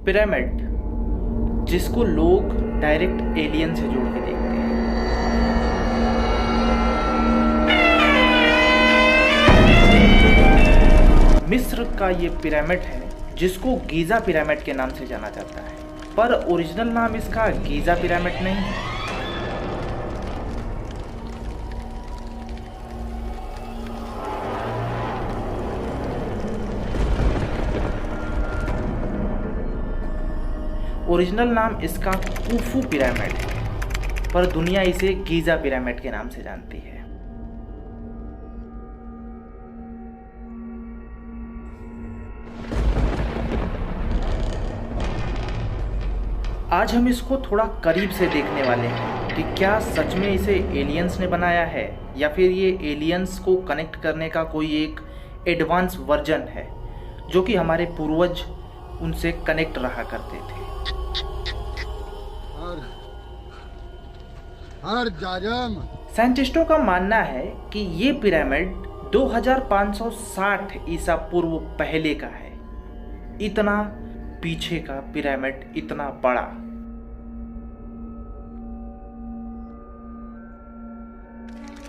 Pyramid, जिसको लोग direct alien से जोड़ के देखते हैं। मिस्र का ये पिरामिड है जिसको गीज़ा पिरामिड के नाम से जाना जाता है, पर ओरिजिनल नाम इसका गीज़ा पिरामिड नहीं है। ओरिजिनल नाम इसका खूफू पिरामिड है, पर दुनिया इसे गीज़ा पिरामिड के नाम से जानती है। आज हम इसको थोड़ा करीब से देखने वाले हैं कि क्या सच में इसे एलियंस ने बनाया है या फिर ये एलियंस को कनेक्ट करने का कोई एक एडवांस वर्जन है जो कि हमारे पूर्वज उनसे कनेक्ट रहा करते थे। साइंटिस्टों का मानना है कि ये पिरामिड 2560 ईसा पूर्व पहले का है। इतना पीछे का पिरामिड, इतना बड़ा।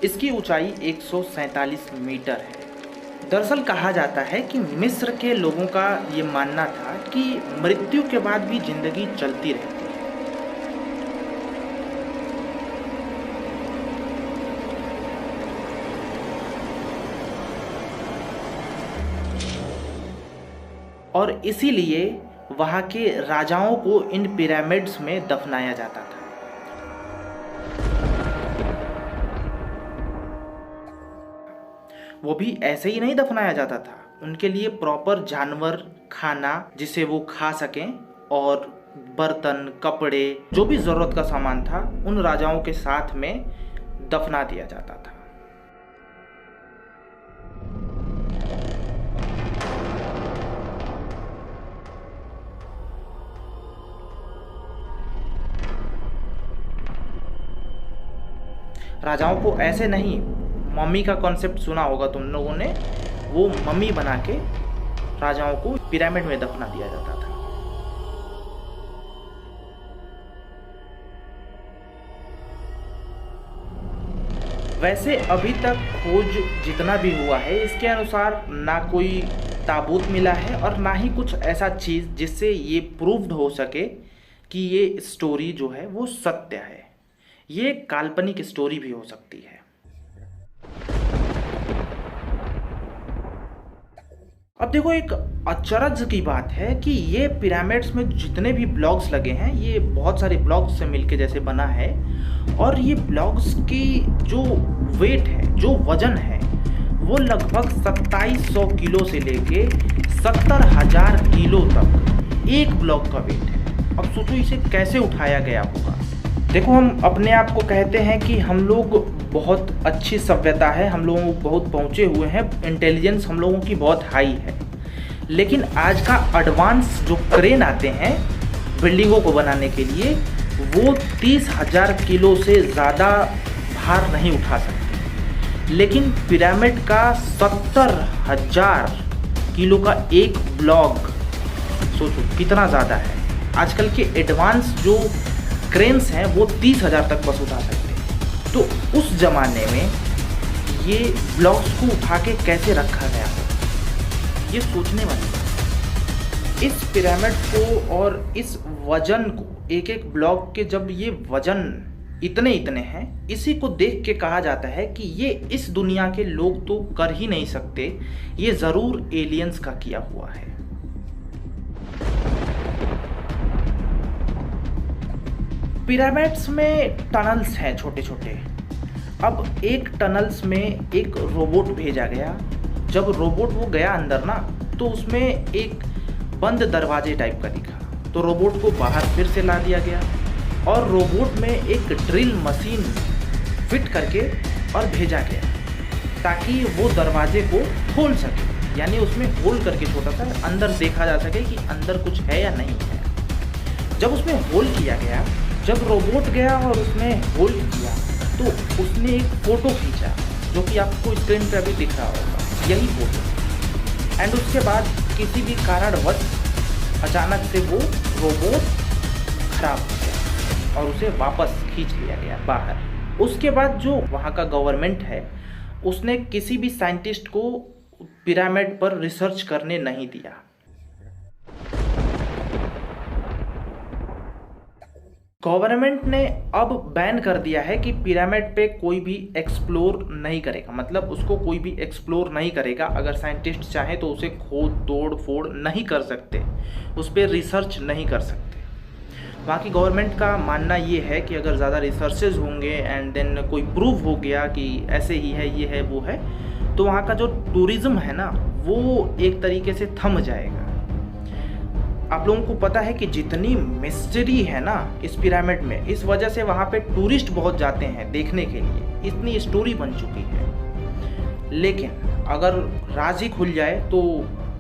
इसकी ऊंचाई 147 मीटर है। दरअसल कहा जाता है कि मिस्र के लोगों का ये मानना था कि मृत्यु के बाद भी जिंदगी चलती रहती है। और इसीलिए वहाँ के राजाओं को इन पिरामिड्स में दफनाया जाता था। वो भी ऐसे ही नहीं दफनाया जाता था, उनके लिए प्रॉपर जानवर, खाना जिसे वो खा सकें, और बर्तन, कपड़े, जो भी ज़रूरत का सामान था उन राजाओं के साथ में दफना दिया जाता था। राजाओं को ऐसे नहीं, मम्मी का कॉन्सेप्ट सुना होगा तुम लोगों ने, वो मम्मी बना के राजाओं को पिरामिड में दफना दिया जाता था। वैसे अभी तक खोज जितना भी हुआ है इसके अनुसार ना कोई ताबूत मिला है और ना ही कुछ ऐसा चीज़ जिससे ये प्रूव्ड हो सके कि ये स्टोरी जो है वो सत्य है। ये काल्पनिक स्टोरी भी हो सकती है। अब देखो, एक अचरज की बात है कि ये पिरामिड्स में जितने भी ब्लॉक्स लगे हैं, ये बहुत सारे ब्लॉक्स से मिलके जैसे बना है, और ये ब्लॉक्स की जो वेट है, जो वजन है, वो लगभग 2700 किलो से लेके 70,000 किलो तक एक ब्लॉक का वेट है। अब सोचो इसे कैसे उठाया गया होगा। देखो, हम अपने आप को कहते हैं कि हम लोग बहुत अच्छी सभ्यता है, हम लोग बहुत पहुँचे हुए हैं, इंटेलिजेंस हम लोगों की बहुत हाई है, लेकिन आज का एडवांस जो क्रेन आते हैं बिल्डिंगों को बनाने के लिए, वो 30,000 किलो से ज़्यादा भार नहीं उठा सकते। लेकिन पिरामिड का 70,000 किलो का एक ब्लॉक, सोचो कितना ज़्यादा है। आजकल के एडवांस जो क्रेन्स हैं वो 30,000 तक बस उठा सकते हैं। तो उस ज़माने में ये ब्लॉक्स को उठा के कैसे रखा गया हो, ये सोचने वाली बात। इस पिरामिड को और इस वजन को, एक एक ब्लॉक के जब ये वजन इतने इतने हैं, इसी को देख के कहा जाता है कि ये इस दुनिया के लोग तो कर ही नहीं सकते, ये ज़रूर एलियंस का किया हुआ है। पिरामिड्स में टनल्स हैं छोटे छोटे। अब एक टनल्स में एक रोबोट भेजा गया। जब रोबोट वो गया अंदर ना, तो उसमें एक बंद दरवाजे टाइप का दिखा, तो रोबोट को बाहर फिर से ला दिया गया और रोबोट में एक ड्रिल मशीन फिट करके और भेजा गया ताकि वो दरवाजे को खोल सके, यानी उसमें होल करके छोटा सा अंदर देखा जा सके कि अंदर कुछ है या नहीं है। जब उसमें होल किया गया, जब रोबोट गया और उसने होल किया, तो उसने एक फ़ोटो खींचा जो कि आपको स्क्रीन पे अभी दिख रहा होगा, यही फ़ोटो। एंड उसके बाद किसी भी कारणवश अचानक से वो रोबोट खराब हो गया और उसे वापस खींच लिया गया बाहर। उसके बाद जो वहाँ का गवर्नमेंट है उसने किसी भी साइंटिस्ट को पिरामिड पर रिसर्च करने नहीं दिया। गवर्नमेंट ने अब बैन कर दिया है कि पिरामिड पे कोई भी एक्सप्लोर नहीं करेगा, मतलब उसको कोई भी एक्सप्लोर नहीं करेगा। अगर साइंटिस्ट चाहे तो उसे खोद तोड़ फोड़ नहीं कर सकते, उस पर रिसर्च नहीं कर सकते। वहाँ की गवर्नमेंट का मानना ये है कि अगर ज़्यादा रिसर्चेज होंगे एंड देन कोई प्रूव हो गया कि ऐसे ही है, ये है, वो है, तो वहाँ का जो टूरिज़्म है ना वो एक तरीके से थम जाएगा। आप लोगों को पता है कि जितनी मिस्ट्री है ना इस पिरामिड में, इस वजह से वहाँ पे टूरिस्ट बहुत जाते हैं देखने के लिए, इतनी स्टोरी बन चुकी है। लेकिन अगर राज ही खुल जाए तो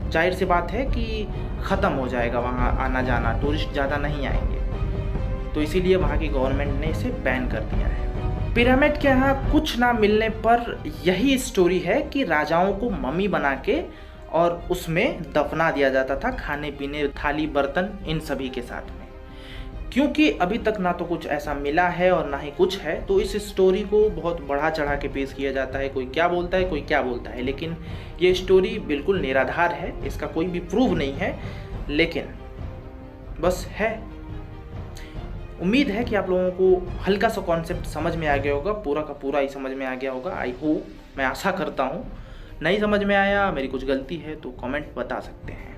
जाहिर सी बात है कि ख़त्म हो जाएगा वहाँ आना जाना, टूरिस्ट ज़्यादा नहीं आएंगे। तो इसीलिए वहाँ की गवर्नमेंट ने इसे बैन कर दिया है। पिरामिड के यहाँ कुछ ना मिलने पर यही स्टोरी है कि राजाओं को मम्मी बना के और उसमें दफना दिया जाता था, खाने पीने, थाली बर्तन इन सभी के साथ में। क्योंकि अभी तक ना तो कुछ ऐसा मिला है और ना ही कुछ है, तो इस स्टोरी को बहुत बढ़ा चढ़ा के पेश किया जाता है। कोई क्या बोलता है, कोई क्या बोलता है, लेकिन ये स्टोरी बिल्कुल निराधार है, इसका कोई भी प्रूफ नहीं है, लेकिन बस है। उम्मीद है कि आप लोगों को हल्का सा कॉन्सेप्ट समझ में आ गया होगा, पूरा का पूरा ही समझ में आ गया होगा। आई होप, मैं आशा करता हूँ। नहीं समझ में आया, मेरी कुछ गलती है तो कमेंट बता सकते हैं।